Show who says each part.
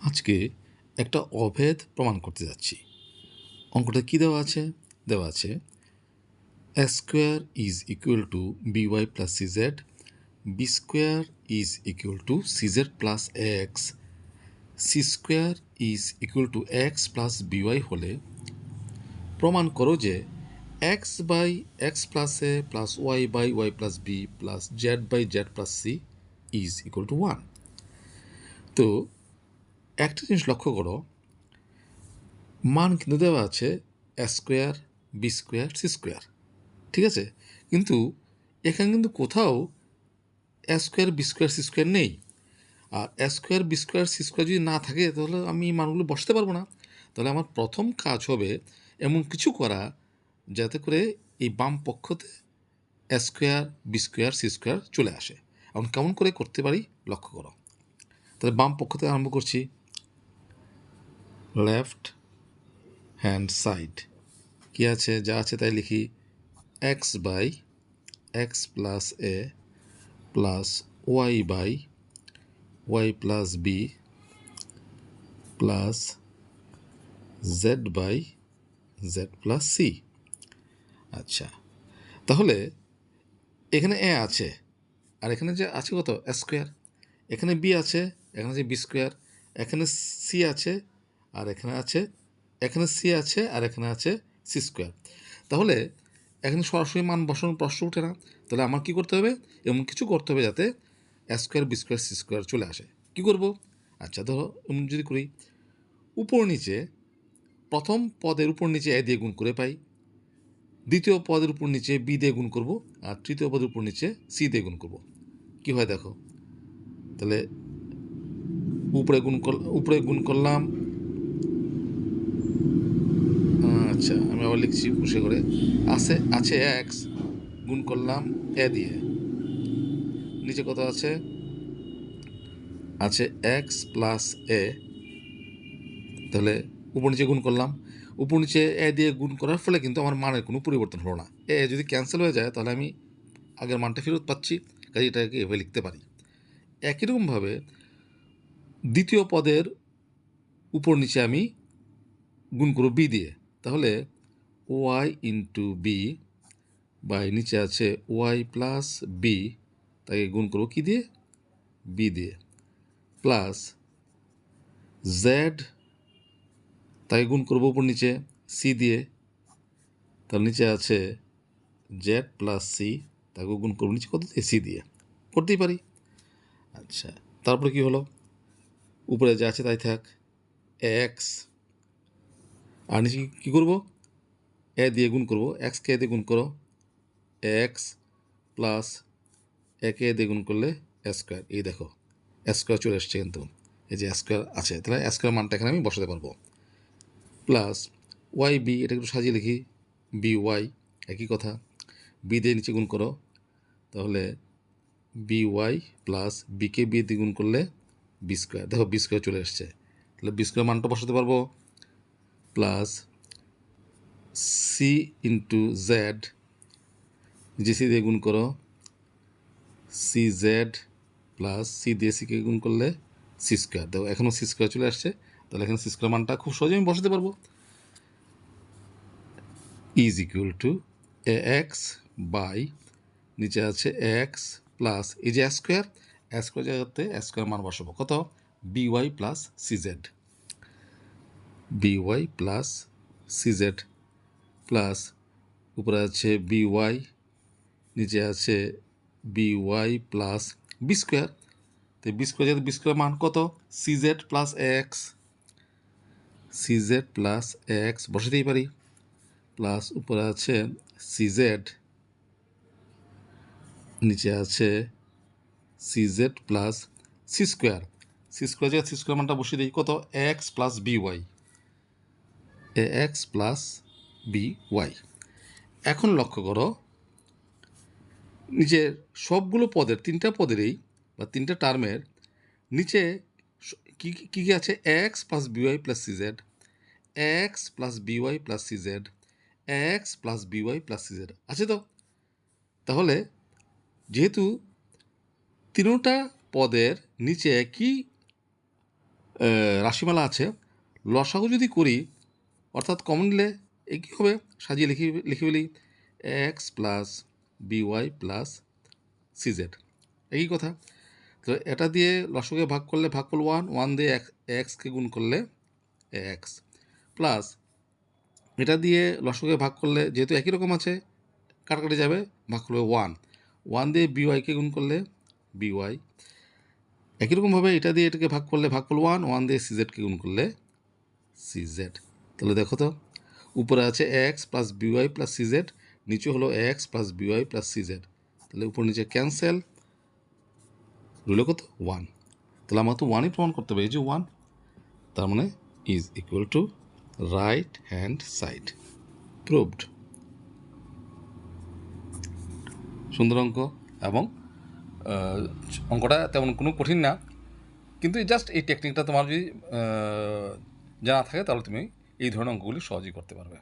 Speaker 1: আজকে একটা অভেদ প্রমাণ করতে যাচ্ছি। অঙ্কটা কি দেওয়া আছে? দেওয়া আছে a square is equal to by plus cz, b square is equal to cz plus x, c square is equal to x plus by হলে প্রমাণ করো যে x by x plus a plus y by y plus b plus z by z plus c is equal to 1। তো একটা জিনিস লক্ষ্য করো, মান কিন্তু দেওয়া আছে A square, B square, C square, ঠিক আছে? কিন্তু এখানে কিন্তু কোথাও A square, B square, C square নেই। আর A square, B square, C square যদি না থাকে তাহলে আমি এই মানগুলো বসাতে পারবো না। তাহলে আমার প্রথম কাজ হবে এমন কিছু করা যাতে করে এই বাম পক্ষতে A square, B square, C square চলে আসে। এখন কেমন করে করতে পারি লক্ষ্য করো। তাহলে বাম পক্ষ থেকে আরম্ভ করছি, লেফট হ্যান্ড সাইড কী আছে, যা আছে তাই লিখি, X by X plus A plus Y by Y plus B plus Z by Z plus C. আচ্ছা, তাহলে এখানে এ আছে, আর এখানে যে আছে কত এ স্কোয়ার, এখানে বি আছে, এখানে আছে বি স্কোয়ার, এখানে সি আছে, আর এখানে আছে, এখানে সি আছে, আর এখানে আছে সি স্কোয়ার। তাহলে এখানে সরাসরি মান বসানোর প্রশ্ন উঠে না। তাহলে আমার কী করতে হবে, এমন কিছু করতে হবে যাতে A square, B square, C square চলে আসে। কী করব? আচ্ছা, ধরো এমন যদি করি, উপর নিচে প্রথম পদের উপর নিচে এ দিয়ে গুণ করে পাই, দ্বিতীয় পদের উপর নিচে বি দিয়ে গুণ করব, আর তৃতীয় পদের উপর নিচে সি দিয়ে গুণ করব। কী হয় দেখো, তাহলে উপরে গুণ করলাম, আচ্ছা আমি আবার লিখছি খুশি করে, আছে এক্স, গুণ করলাম এ দিয়ে, নিচে কত আছে এক্স প্লাস এ, তাহলে উপর নিচে গুণ করলাম, উপর নিচে এ দিয়ে গুণ করার ফলে কিন্তু আমার মানের কোনো পরিবর্তন হলো না। এ যদি ক্যান্সেল হয়ে যায় তাহলে আমি আগের মানটা ফেরত পাচ্ছি, কাজে এটাকে এভাবে লিখতে পারি। একই রকমভাবে দ্বিতীয় পদের উপর নিচে আমি গুণ করব বি দিয়ে, তাহলে ওয়াই ইন্টু বি বাই নিচে আছে ওয়াই প্লাস বি, তাকে গুণ করবো কী দিয়ে, বি দিয়ে, প্লাস জেড, তাকে গুণ করবো উপর নিচে সি দিয়ে, তার নিচে আছে জেড প্লাস সি, তাকে গুণ করবো নিচে কত দিয়ে, সি দিয়ে, করতেই পারি। আচ্ছা, তারপরে কি হলো, উপরে যা আছে তাই থাক, এক্স, আর নিচে কী করবো, এ দিয়ে গুণ করবো, এক্সকে এ দিয়ে গুণ করো, এক্স প্লাস একে এ দিয়ে গুণ করলে এ স্কোয়ার, এই দেখো এ স্কোয়ার চলে এসছে, কিন্তু এই যে এ স্কোয়ার আছে, তাহলে এ স্কোয়ার মানটা এখানে আমি বসাতে পারবো, প্লাস ওয়াই বি, এটা একটু সাজিয়ে লিখি, বি ওয়াই, একই কথা, বি দিয়ে নিচে গুণ করো, তাহলে বি ওয়াই প্লাস বিকে বি দিয়ে গুণ করলে বি স্কোয়ার, দেখো বি স্কোয়ার চলে এসছে, তাহলে বি স্কোয়ার মানটা বসাতে পারবো, প্লাস সি ইন্টু জেড, যে সি দিয়ে গুণ করো, সি জেড প্লাস সি দিয়ে সিকে গুণ করলে সি স্কোয়ার, দেখো এখনও সি স্কোয়ার চলে আসছে, তাহলে এখানে সি স্কোয়ার মানটা খুব সহজে আমি বসাতে পারবো, is equal to A X by নিচে আছে এক্স প্লাস এই যে স্কোয়ার জায়গাতে স্কোয়ার মান বসাবো কত, B Y plus C Z, B Y plus C Z, plus উপরে আছে বি ওয়াই, নিচে আছে B Y plus B square, তো বি স্কোয়ার যাতে বি স্কোয়ার মান কত, C Z plus X, C Z plus X বসাতেই পারি, প্লাস উপরে আছে সি জেড, নিচে আছে C Z plus C square, C square মানটা বসিয়ে দিই কত, X plus B Y, A X plus B Y. এখন লক্ষ্য করো, নিচে সবগুলো পদের, তিনটা পদেরই বা তিনটা টার্মের নিচে কী কী আছে, X plus B Y plus C Z, X plus B Y plus C Z, X plus B Y plus C Z আছে তো। তাহলে যেহেতু তিনটা পদের নিচে একই রাশিমালা আছে, লসাগু যদি করি অর্থাৎ কমন নিলে এই কী হবে, সাজিয়ে লিখে ফেলি x plus B Y plus CZ, একই কথা। তো এটা দিয়ে লসাগুকে ভাগ করলে ভাগফল 1 দিয়ে এক্সকে গুণ করলে এক্স প্লাস এটা দিয়ে লসাগুকে ভাগ করলে যেহেতু একই রকম আছে কাটাকাটি যাবে, ভাগ করবে 1 দিয়ে বিওয়াইকে গুণ করলে বিওয়াই, একই রকমভাবে এটা দিয়ে এটাকে ভাগ করলে ভাগফল 1 দিয়ে সিজেডকে গুণ করলে সিজেড। তাহলে দেখো তো উপরে আছে X plus B Y plus CZ, নিচে হলো x plus B Y plus CZ, তাহলে উপর নিচে ক্যান্সেল, রইল কত 1। তাহলে আমার তো 1ই প্রমাণ করতে হবে, এই যে 1, তার মানে is equal two right hand side, proved. সুন্দর অঙ্ক, এবং অঙ্কটা তেমন কোনো কঠিন না, কিন্তু জাস্ট এই টেকনিকটা তোমার যদি জানা থাকে তাহলে তুমি এই ধরনের অঙ্কগুলি সহজেই করতে পারবে।